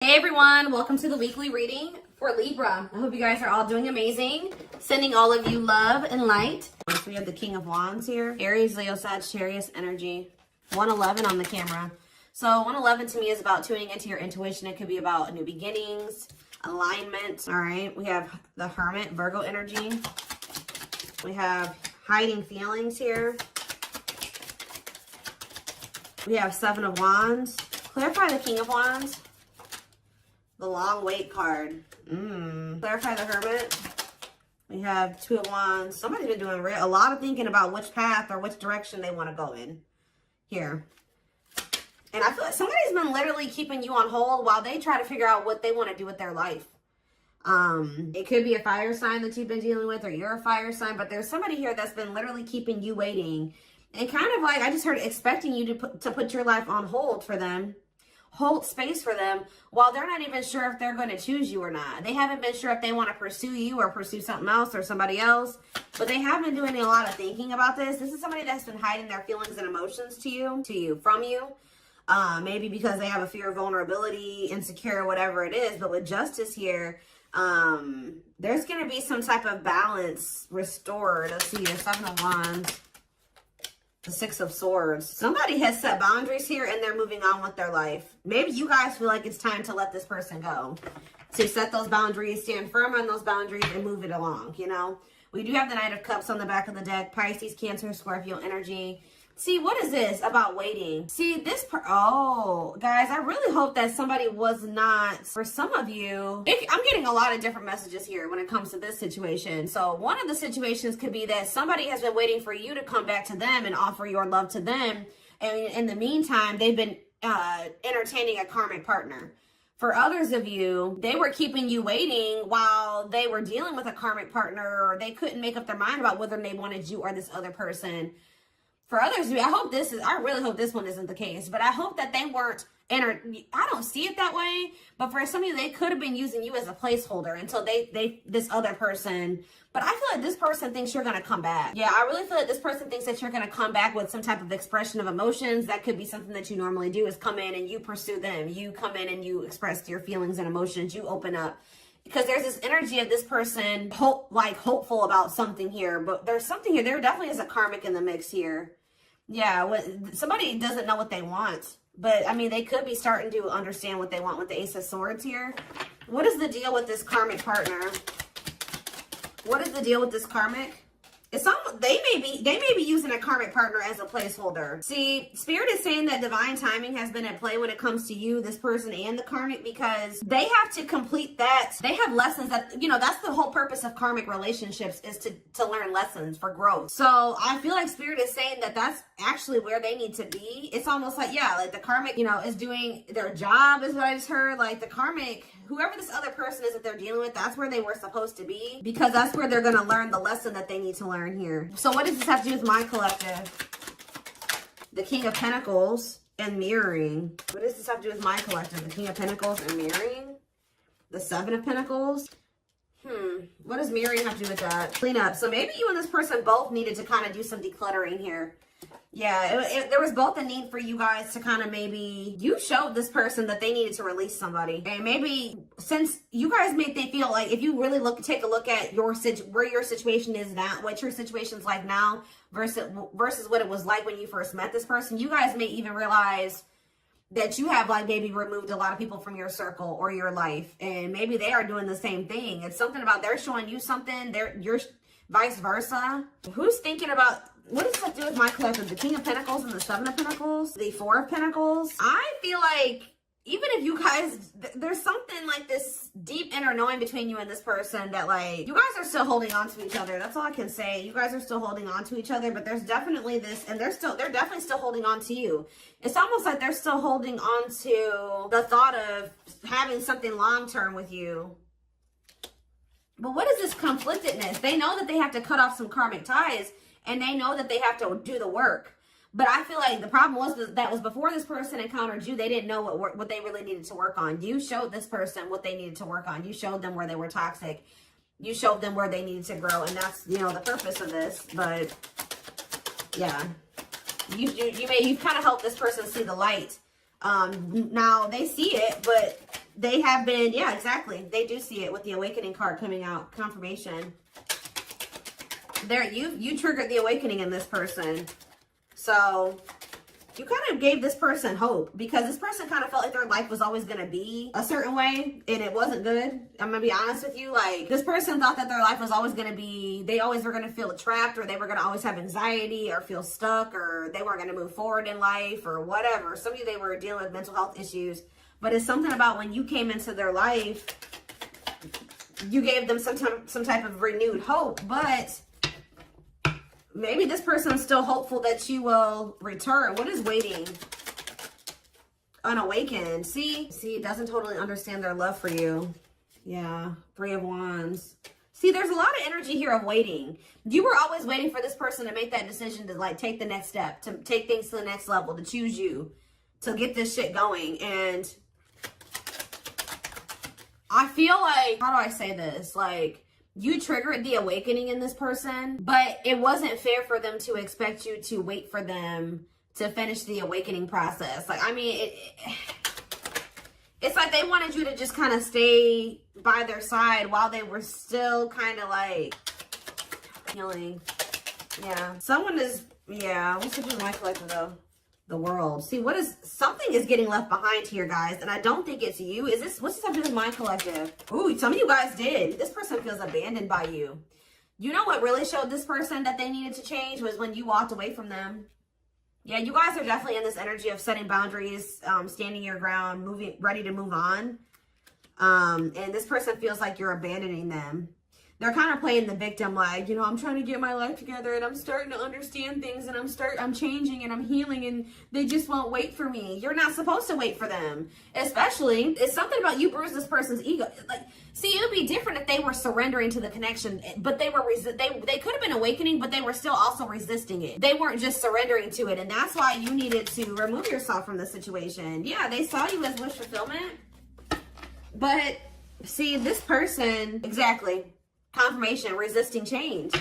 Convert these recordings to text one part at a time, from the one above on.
Hey everyone, welcome to the weekly reading for Libra. I hope you guys are all doing amazing. Sending all of you love and light. So we have the King of Wands here. Aries, Leo, Sagittarius energy. 111 on the camera. So 111 to me is about tuning into your intuition. It could be about new beginnings, alignment. All right, we have the Hermit, Virgo energy. We have hiding feelings here. We have Seven of Wands. Clarify the King of Wands. The long wait card. Clarify the Hermit. We have Two of Wands. Somebody's been doing a lot of thinking about which path or which direction they want to go in here. And I feel like somebody's been literally keeping you on hold while they try to figure out what they want to do with their life. It could be a fire sign that you've been dealing with, or you're a fire sign, but there's somebody here that's been literally keeping you waiting. And kind of like, I just heard expecting you to put your life on hold for them. Hold space for them while they're not even sure if they're going to choose you or not. They haven't been sure if they want to pursue you or pursue something else or somebody else, but they have been doing a lot of thinking about this. This is somebody that's been hiding their feelings and emotions from you. Maybe because they have a fear of vulnerability, insecure, whatever it is. But with justice here, there's going to be some type of balance restored. Let's see, the Seven of Wands. The Six of Swords. Somebody has set boundaries here and they're moving on with their life. Maybe you guys feel like it's time to let this person go. To set those boundaries, stand firm on those boundaries and move it along, you know. We do have the Knight of Cups on the back of the deck. Pisces, Cancer, Scorpio energy. See, what is this about waiting? See, oh, guys, I really hope that somebody was not, for some of you, I'm getting a lot of different messages here when it comes to this situation. So one of the situations could be that somebody has been waiting for you to come back to them and offer your love to them. And in the meantime, they've been entertaining a karmic partner. For others of you, they were keeping you waiting while they were dealing with a karmic partner, or they couldn't make up their mind about whether they wanted you or this other person. For others, I really hope this one isn't the case, but I hope that they weren't, I don't see it that way, but for some of you, they could have been using you as a placeholder until this other person, but I feel like this person thinks you're going to come back. Yeah, I really feel like this person thinks that you're going to come back with some type of expression of emotions. That could be something that you normally do, is come in and you pursue them. You come in and you express your feelings and emotions. You open up. Because there's this energy of this person hopeful about something here, but there's something here. There definitely is a karmic in the mix here. Yeah, somebody doesn't know what they want, but I mean, they could be starting to understand what they want with the Ace of Swords here. What is the deal with this karmic partner? What is the deal with this karmic? They may be using a karmic partner as a placeholder. See, Spirit is saying that divine timing has been at play when it comes to you, this person, and the karmic, because they have to complete that. They have lessons that, that's the whole purpose of karmic relationships, is to learn lessons for growth. So I feel like Spirit is saying that that's actually where they need to be. It's almost like, yeah, like the karmic, is doing their job, is what I just heard. Like the karmic, whoever this other person is that they're dealing with, that's where they were supposed to be, because that's where they're going to learn the lesson that they need to learn here. So what does this have to do with my collective? The King of Pentacles and mirroring. What does this have to do with my collective? The King of Pentacles and mirroring. The Seven of Pentacles. What does mirroring have to do with that? Clean up. So maybe you and this person both needed to kind of do some decluttering here. Yeah, there was both a need for you guys to kind of you showed this person that they needed to release somebody. And maybe since you guys they feel like, if you really take a look at where your situation is now, what your situation's like now versus what it was like when you first met this person, you guys may even realize that you have maybe removed a lot of people from your circle or your life. And maybe they are doing the same thing. It's something about they're showing you something, you're vice versa. Who's thinking about, what does that do with my collective? The King of Pentacles and the Seven of Pentacles? The Four of Pentacles? I feel like even if you guys, there's something like this deep inner knowing between you and this person that you guys are still holding on to each other. That's all I can say. You guys are still holding on to each other, but there's definitely this, and they're definitely still holding on to you. It's almost like they're still holding on to the thought of having something long-term with you. But what is this conflictedness? They know that they have to cut off some karmic ties, and they know that they have to do the work. But I feel like the problem was before this person encountered you, they didn't know what they really needed to work on. You showed this person what they needed to work on. You showed them where they were toxic. You showed them where they needed to grow. And that's, the purpose of this. But yeah, you've kind of helped this person see the light. Now they see it, but They have been, yeah, exactly. They do see it with the awakening card coming out, confirmation. There, you triggered the awakening in this person. So you kind of gave this person hope, because this person kind of felt like their life was always going to be a certain way and it wasn't good. I'm going to be honest with you. Like, this person thought that their life was always going to be, they always were going to feel trapped, or they were going to always have anxiety or feel stuck, or they weren't going to move forward in life or whatever. Some of you, they were dealing with mental health issues, but it's something about when you came into their life, you gave them some type of renewed hope. But maybe this person is still hopeful that you will return. What is waiting? Unawakened. See, it doesn't totally understand their love for you. Yeah, 3 of Wands. See, there's a lot of energy here of waiting. You were always waiting for this person to make that decision to like take the next step, to take things to the next level, to choose you, to get this shit going. And I feel like, how do I say this? Like, you triggered the awakening in this person, but it wasn't fair for them to expect you to wait for them to finish the awakening process. Like, I mean, it's like they wanted you to just kind of stay by their side while they were still kind of like healing. Yeah. Someone is, yeah, what's the my collective though? The world. See, something is getting left behind here, guys, and I don't think it's you. What's this have to do with my collective? Ooh, some of you guys did. This person feels abandoned by you. You know what really showed this person that they needed to change was when you walked away from them. Yeah, you guys are definitely in this energy of setting boundaries, standing your ground, ready to move on. And this person feels like you're abandoning them. They're kind of playing the victim, like, you know, I'm trying to get my life together and I'm starting to understand things and I'm changing and I'm healing and they just won't wait for me. You're not supposed to wait for them. Especially, it's something about you bruised this person's ego. Like, see, it would be different if they were surrendering to the connection, but they could have been awakening, but they were still also resisting it. They weren't just surrendering to it, and that's why you needed to remove yourself from the situation. Yeah, they saw you as wish fulfillment, but see, this person, exactly. Confirmation, resisting change.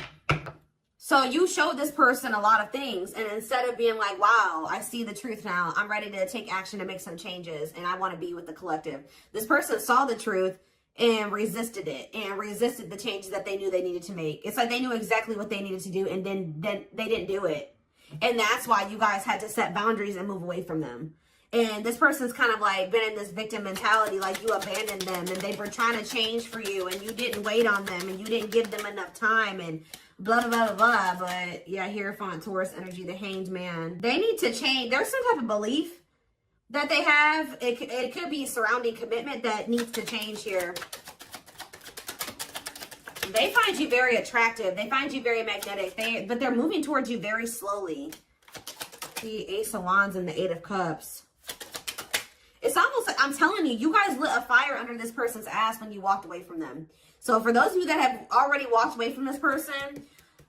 So you showed this person a lot of things, and instead of being like, wow, I see the truth now, I'm ready to take action to make some changes, and I want to be with the collective. This person saw the truth and resisted it, and resisted the changes that they knew they needed to make. It's like they knew exactly what they needed to do, and then they didn't do it. And that's why you guys had to set boundaries and move away from them. And this person's kind of like been in this victim mentality, like you abandoned them and they were trying to change for you and you didn't wait on them and you didn't give them enough time and blah, blah, blah, blah. But yeah, Hierophant, Taurus energy, the Hanged Man. They need to change. There's some type of belief that they have. It could be surrounding commitment that needs to change here. They find you very attractive. They find you very magnetic. But they're moving towards you very slowly. The Ace of Wands and the 8 of Cups. It's almost like, I'm telling you, you guys lit a fire under this person's ass when you walked away from them. So for those of you that have already walked away from this person,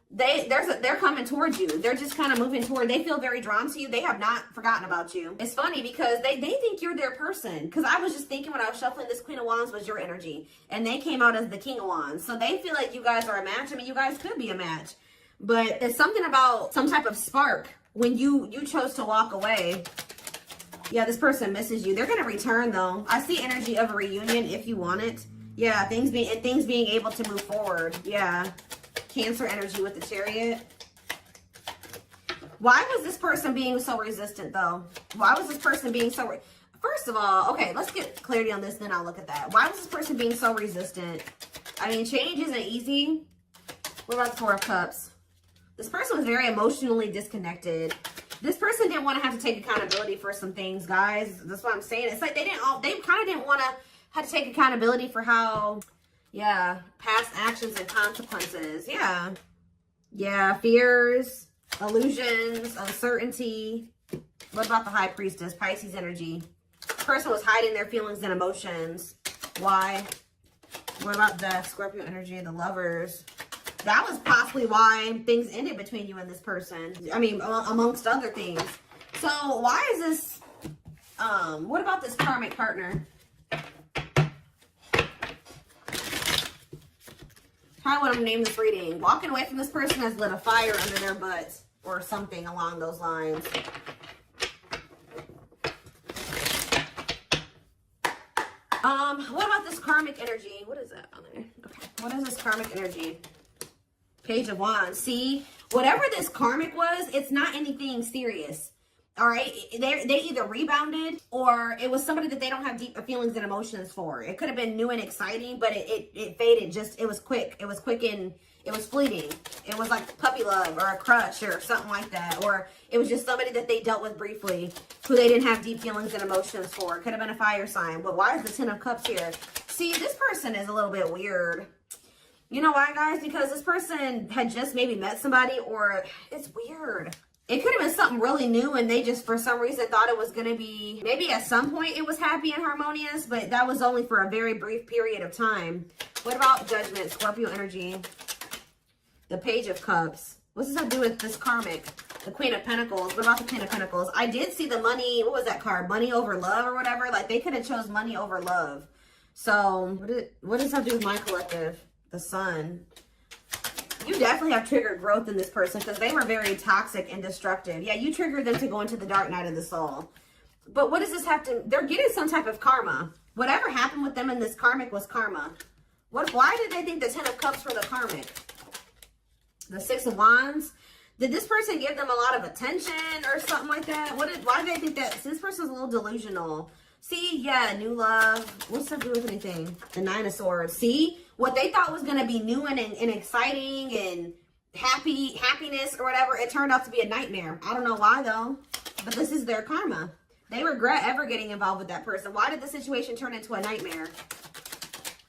they're coming towards you. They're just kind of moving toward, they feel very drawn to you. They have not forgotten about you. It's funny because they think you're their person. Because I was just thinking when I was shuffling, this Queen of Wands was your energy. And they came out as the King of Wands. So they feel like you guys are a match. I mean, you guys could be a match. But it's something about some type of spark when you chose to walk away. Yeah, this person misses you. They're going to return, though. I see energy of a reunion if you want it. Yeah, things being able to move forward. Yeah. Cancer energy with the Chariot. Why was this person being so resistant, though? Why was this person being so... First of all, okay, let's get clarity on this, then I'll look at that. Why was this person being so resistant? I mean, change isn't easy. What about the 4 of Cups? This person was very emotionally disconnected. This person didn't want to have to take accountability for some things, guys. That's what I'm saying. It's like they kind of didn't want to have to take accountability for how, yeah, past actions and consequences. Yeah. Yeah, fears, illusions, uncertainty. What about the High Priestess, Pisces energy? This person was hiding their feelings and emotions. Why? What about the Scorpio energy, the Lovers? That was possibly why things ended between you and this person. I mean, amongst other things. So why is this, what about this karmic partner? How would I name this reading? Walking away from this person has lit a fire under their butts or something along those lines. What about this karmic energy? What is that on there? Okay. What is this karmic energy? Page of Wands. See, whatever this karmic was, it's not anything serious. All right, they either rebounded or it was somebody that they don't have deep feelings and emotions for. It could have been new and exciting, but it faded. It was quick. It was quick and it was fleeting. It was like puppy love or a crush or something like that. Or it was just somebody that they dealt with briefly who they didn't have deep feelings and emotions for. It could have been a fire sign. But why is the Ten of Cups here? See, this person is a little bit weird. You know why, guys? Because this person had just maybe met somebody, or it's weird. It could have been something really new and they just, for some reason, thought it was going to be, maybe at some point it was happy and harmonious, but that was only for a very brief period of time. What about Judgment, Scorpio energy? The Page of Cups. What's this have to do with this karmic? The Queen of Pentacles. What about the Queen of Pentacles? I did see the money, what was that card? Money over love or whatever. Like, they could have chose money over love. So, what does that have to do with my collective? The Sun. You definitely have triggered growth in this person because they were very toxic and destructive. Yeah, you triggered them to go into the dark night of the soul. But what does this have to... They're getting some type of karma. Whatever happened with them in this karmic was karma. Why did they think the Ten of Cups were the karmic? The Six of Wands. Did this person give them a lot of attention or something like that? Why do they think that? So this person's a little delusional. See, yeah, new love. What's that do with anything? The Nine of Swords. See, what they thought was going to be new and exciting and happiness or whatever, it turned out to be a nightmare. I don't know why though, but this is their karma. They regret ever getting involved with that person. Why did the situation turn into a nightmare?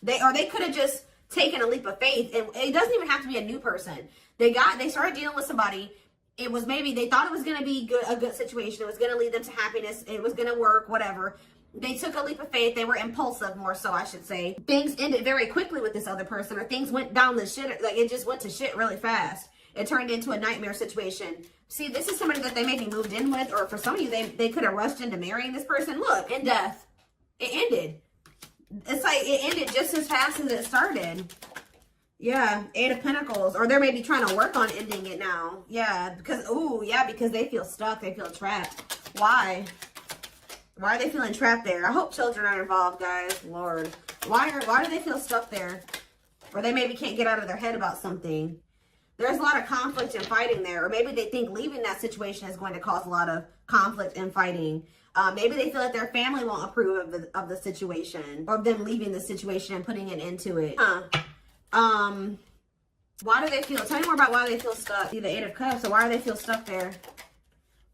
They could have just taken a leap of faith, and it doesn't even have to be a new person. They started dealing with somebody. It was maybe they thought it was going to be a good situation. It was going to lead them to happiness. It was going to work, whatever. They took a leap of faith. They were impulsive, more so, I should say. Things ended very quickly with this other person, or things went down the shit. Like, it just went to shit really fast. It turned into a nightmare situation. See, this is somebody that they maybe moved in with, or for some of you, they could have rushed into marrying this person. Look, in death. It ended. It's like it ended just as fast as it started. Yeah, Eight of Pentacles. Or they're maybe trying to work on ending it now. Yeah, because they feel stuck. They feel trapped. Why? Why are they feeling trapped there? I hope children are involved, guys. Lord. Why do they feel stuck there? Or they maybe can't get out of their head about something. There's a lot of conflict and fighting there. Or maybe they think leaving that situation is going to cause a lot of conflict and fighting. Maybe they feel like their family won't approve of the situation. Or them leaving the situation and putting an end to it. Why do they feel... Tell me more about why they feel stuck. See, the Eight of Cups. So why do they feel stuck there?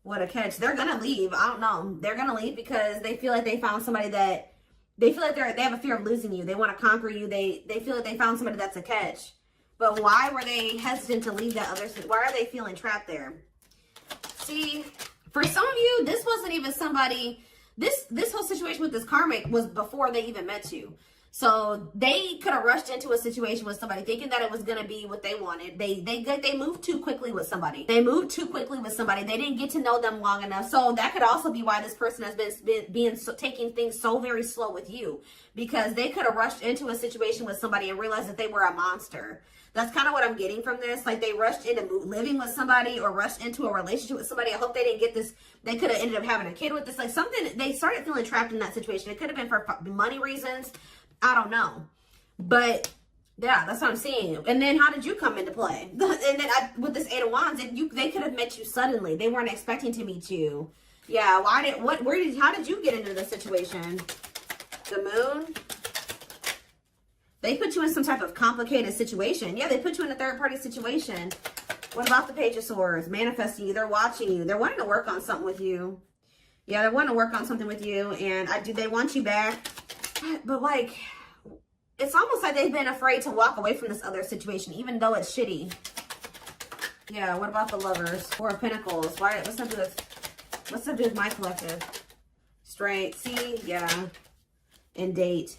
What a catch. They're going to leave. I don't know. They're going to leave because they feel like they found somebody that... They feel like they have a fear of losing you. They want to conquer you. They feel like they found somebody that's a catch. But why were they hesitant to leave that other... Why are they feeling trapped there? See, for some of you, this wasn't even somebody... This whole situation with this karmic was before they even met you. So they could have rushed into a situation with somebody thinking that it was going to be what they wanted. They moved too quickly with somebody. They didn't get to know them long enough. So that could also be why this person has been taking things so very slow with you, because they could have rushed into a situation with somebody and realized that they were a monster. That's kind of what I'm getting from this. Like, they rushed into living with somebody or rushed into a relationship with somebody. I hope they didn't get this. They could have ended up having a kid with this. Like, something, they started feeling trapped in that situation. It could have been for money reasons. I don't know. But, yeah, that's what I'm seeing. And then how did you come into play? And then with this Eight of Wands, they could have met you suddenly. They weren't expecting to meet you. Yeah, how did you get into this situation? The Moon? They put you in some type of complicated situation. Yeah, they put you in a third-party situation. What about the Page of Swords? Manifesting you. They're watching you. They're wanting to work on something with you. Yeah, they want to work on something with you. And they want you back. But, like, it's almost like they've been afraid to walk away from this other situation, even though it's shitty. Yeah, what about the Lovers? Four of Pentacles. What's that do with my collective? Strength. See? Yeah. And Date.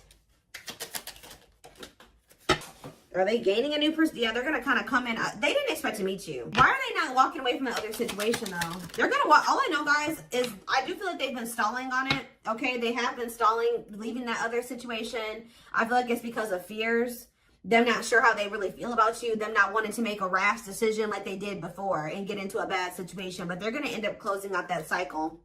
Are they gaining a new person? Yeah, they're going to kind of come in. They didn't expect to meet you. Why are they not walking away from the other situation, though? They're going to walk. All I know, guys, is I do feel like they've been stalling on it. Okay, they have been stalling, leaving that other situation. I feel like it's because of fears. Them not sure how they really feel about you. Them not wanting to make a rash decision like they did before and get into a bad situation. But they're going to end up closing out that cycle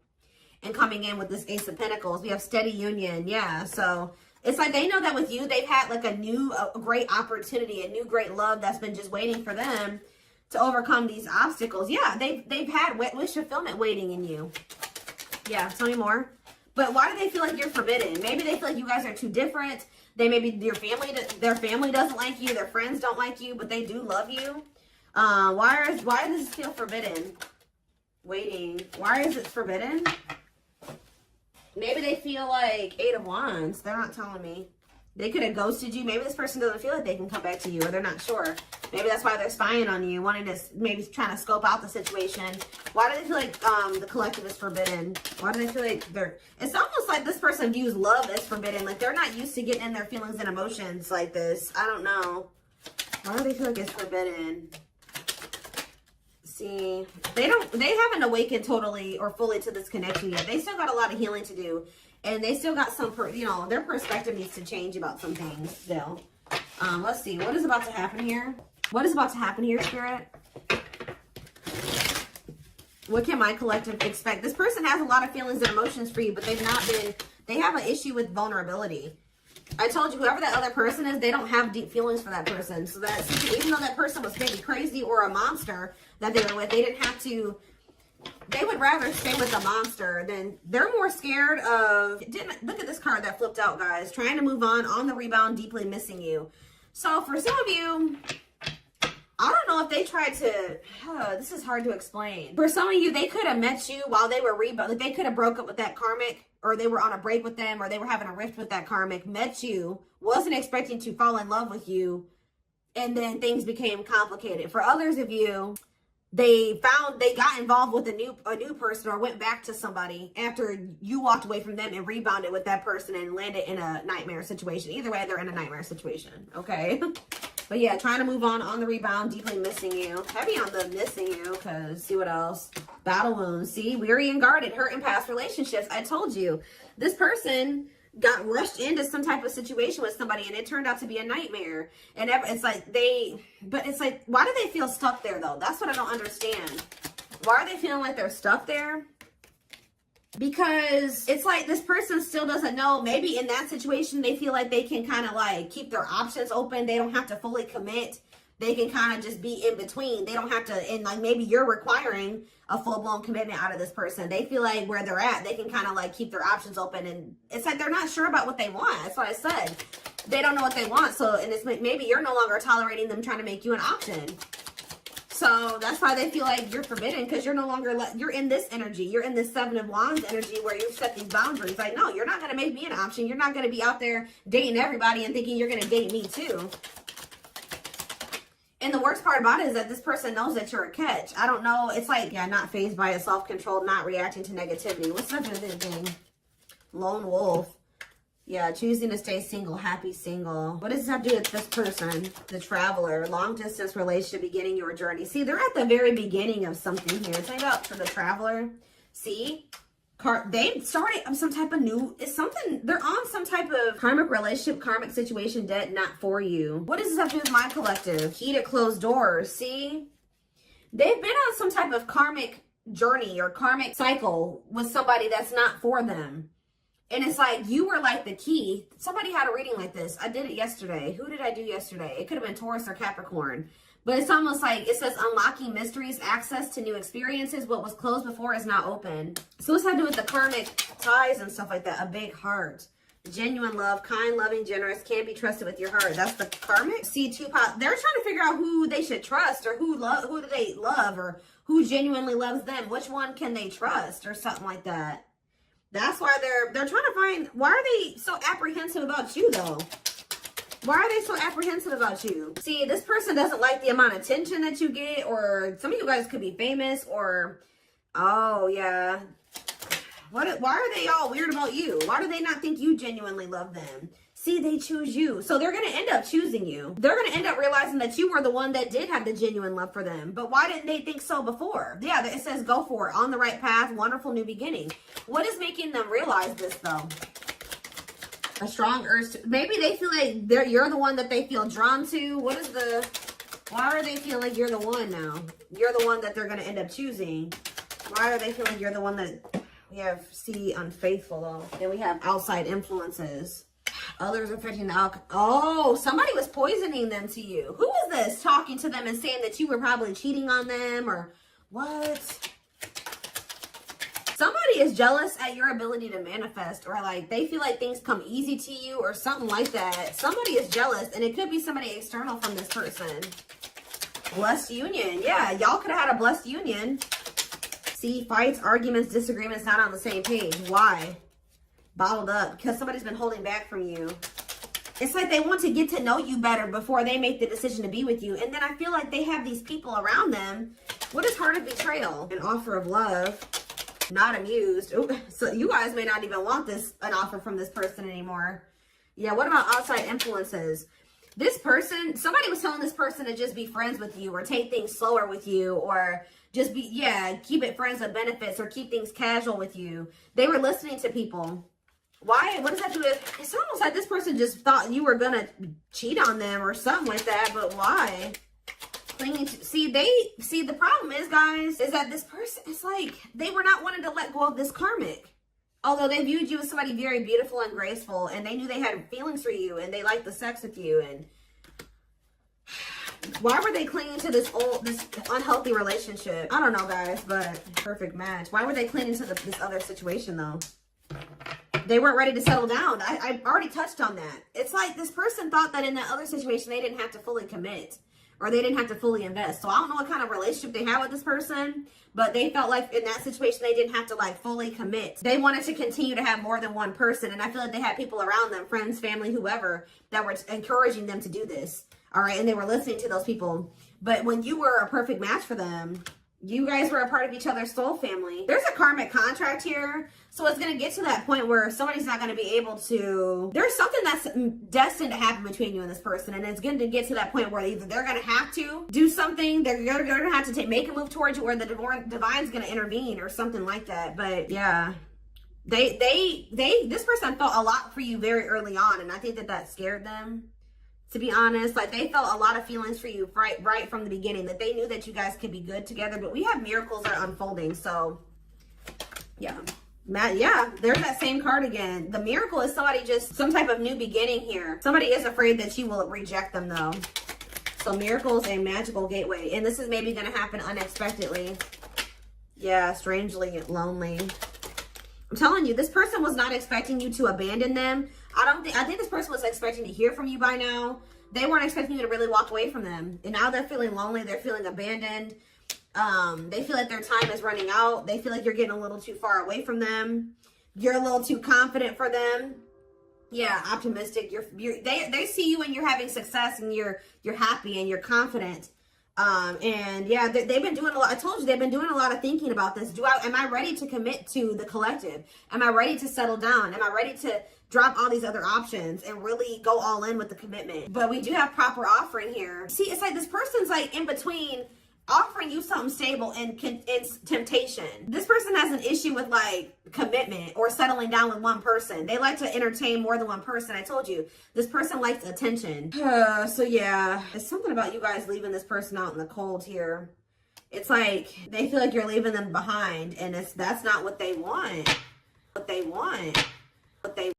and coming in with this Ace of Pentacles. We have steady union. Yeah, so... It's like they know that with you, they've had like a great opportunity, a new great love that's been just waiting for them to overcome these obstacles. Yeah, they've had wish fulfillment waiting in you. Yeah, tell me more. But why do they feel like you're forbidden? Maybe they feel like you guys are too different. Maybe their family doesn't like you, their friends don't like you, but they do love you. Why does this feel forbidden? Waiting. Why is it forbidden? Maybe they feel like 8 of Wands. They're not telling me. They could have ghosted you. Maybe this person doesn't feel like they can come back to you, or they're not sure. Maybe that's why they're spying on you, wanting to, maybe trying to scope out the situation. Why do they feel like the collective is forbidden? Why do they feel like it's almost like this person views love as forbidden. Like they're not used to getting in their feelings and emotions like this. I don't know. Why do they feel like it's forbidden? See, they haven't awakened totally or fully to this connection yet. They still got a lot of healing to do. And they still got some, their perspective needs to change about some things still. Let's see. What is about to happen here? What is about to happen here, Spirit? What can my collective expect? This person has a lot of feelings and emotions for you, but they have an issue with vulnerability. I told you, whoever that other person is, they don't have deep feelings for that person. So that even though that person was maybe crazy or a monster that they were with, they didn't have to. They would rather stay with the monster than they're more scared of. Look at this card that flipped out, guys. Trying to move on the rebound, deeply missing you. So for some of you, I don't know if they tried to. This is hard to explain. For some of you, they could have met you while they were rebound. Like they could have broke up with that karmic, or they were on a break with them, or they were having a rift with that karmic. Met you, wasn't expecting to fall in love with you, and then things became complicated. For others of you, they got involved with a new person, or went back to somebody after you walked away from them and rebounded with that person and landed in a nightmare situation. Either way, they're in a nightmare situation. Okay. But yeah, trying to move on the rebound, deeply missing you. Heavy on the missing you, because see what else? Battle wounds. See, weary and guarded, hurt in past relationships. I told you, this person got rushed into some type of situation with somebody, and it turned out to be a nightmare. And it's like but it's like, why do they feel stuck there though? That's what I don't understand. Why are they feeling like they're stuck there? Because it's like this person still doesn't know. Maybe in that situation, they feel like they can kind of like keep their options open. They don't have to fully commit. They can kind of just be in between. They don't have to, and like maybe you're requiring a full-blown commitment out of this person. They feel like where they're at, they can kind of like keep their options open. And it's like they're not sure about what they want. That's what I said. They don't know what they want. So, and it's maybe you're no longer tolerating them trying to make you an option. So that's why they feel like you're forbidden, because you're no longer, you're in this energy. You're in this 7 of Wands energy where you set these boundaries. Like, no, you're not going to make me an option. You're not going to be out there dating everybody and thinking you're going to date me too. And the worst part about it is that this person knows that you're a catch. I don't know. It's like, yeah, not fazed by it, self-controlled, not reacting to negativity. What's up with this thing? Lone wolf. Yeah, choosing to stay single, happy single. What does this have to do with this person? The traveler, long distance relationship, beginning your journey. See, they're at the very beginning of something here. It's like about for the traveler. See, they started some type of they're on some type of karmic relationship, karmic situation, dead, not for you. What does this have to do with my collective? Key to closed doors. See, they've been on some type of karmic journey or karmic cycle with somebody that's not for them. And it's like, you were like the key. Somebody had a reading like this. I did it yesterday. Who did I do yesterday? It could have been Taurus or Capricorn. But it's almost like, it says unlocking mysteries, access to new experiences. What was closed before is now open. So what's that to do with the karmic ties and stuff like that? A big heart. Genuine love, kind, loving, generous, can be trusted with your heart. That's the karmic. See, they're trying to figure out who they should trust, or who do they love, or who genuinely loves them. Which one can they trust, or something like that. That's why they're trying to find, why are they so apprehensive about you though? Why are they so apprehensive about you? See, this person doesn't like the amount of attention that you get, or some of you guys could be famous, or, oh yeah. Why are they all weird about you? Why do they not think you genuinely love them? See, they choose you. So they're going to end up choosing you. They're going to end up realizing that you were the one that did have the genuine love for them. But why didn't they think so before? Yeah, it says go for it. On the right path. Wonderful new beginning. What is making them realize this, though? A strong urge. Maybe they feel like you're the one that they feel drawn to. Why are they feeling like you're the one now? You're the one that they're going to end up choosing. Why are they feeling like you're the one that... We have, see, unfaithful, though. Then we have outside influences. Others affecting the alcohol. Oh, somebody was poisoning them to you. Who was this talking to them and saying that you were probably cheating on them or what? Somebody is jealous at your ability to manifest, or like they feel like things come easy to you or something like that. Somebody is jealous, and it could be somebody external from this person. Blessed union. Yeah, y'all could have had a blessed union. See, fights, arguments, disagreements, not on the same page. Why? Bottled up because somebody's been holding back from you. It's like they want to get to know you better before they make the decision to be with you. And then I feel like they have these people around them. What is heart of betrayal? An offer of love. Not amused. Ooh, so you guys may not even want an offer from this person anymore. Yeah, what about outside influences? This person, somebody was telling this person to just be friends with you or take things slower with you or just be, yeah, keep it friends with benefits or keep things casual with you. They were listening to people. Why? What does that do with? It's almost like this person just thought you were going to cheat on them or something like that, but why? See, the problem is, guys, is that this person, it's like they were not wanting to let go of this karmic. Although they viewed you as somebody very beautiful and graceful, and they knew they had feelings for you, and they liked the sex with you, and why were they clinging to this unhealthy relationship? I don't know, guys, but perfect match. Why were they clinging to this other situation, though? They weren't ready to settle down. I already touched on that. It's like this person thought that in that other situation, they didn't have to fully commit. Or they didn't have to fully invest. So I don't know what kind of relationship they had with this person, but they felt like in that situation, they didn't have to like fully commit. They wanted to continue to have more than one person. And I feel like they had people around them, friends, family, whoever, that were encouraging them to do this. All right. And they were listening to those people. But when you were a perfect match for them, you guys were a part of each other's soul family. There's a karmic contract here. So it's going to get to that point where somebody's not going to be able to, there's something that's destined to happen between you and this person. And it's going to get to that point where either they're going to have to do something, they're going to have to make a move towards you, or the divine's going to intervene or something like that. But yeah, this person felt a lot for you very early on. And I think that scared them. To be honest, like they felt a lot of feelings for you right from the beginning, that they knew that you guys could be good together. But we have miracles that are unfolding. So yeah, Matt, yeah, there's that same card again. The miracle is somebody just some type of new beginning here. Somebody is afraid that you will reject them though. So miracles and magical gateway. And this is maybe going to happen unexpectedly. Yeah, strangely lonely. I'm telling you, this person was not expecting you to abandon them. I think this person was expecting to hear from you by now. They weren't expecting you to really walk away from them. And now they're feeling lonely. They're feeling abandoned. They feel like their time is running out. They feel like you're getting a little too far away from them. You're a little too confident for them. Yeah, optimistic. They see you and you're having success and you're happy and you're confident. And yeah, they've been doing a lot. I told you, they've been doing a lot of thinking about this. Am I ready to commit to the collective? Am I ready to settle down? Am I ready to drop all these other options and really go all in with the commitment? But we do have proper offering here. See, it's like this person's like in between offering you something stable and temptation. This person has an issue with like commitment or settling down with one person. They like to entertain more than one person. I told you, this person likes attention. So yeah, it's something about you guys leaving this person out in the cold here. It's like they feel like you're leaving them behind, and that's not what they want. What they want.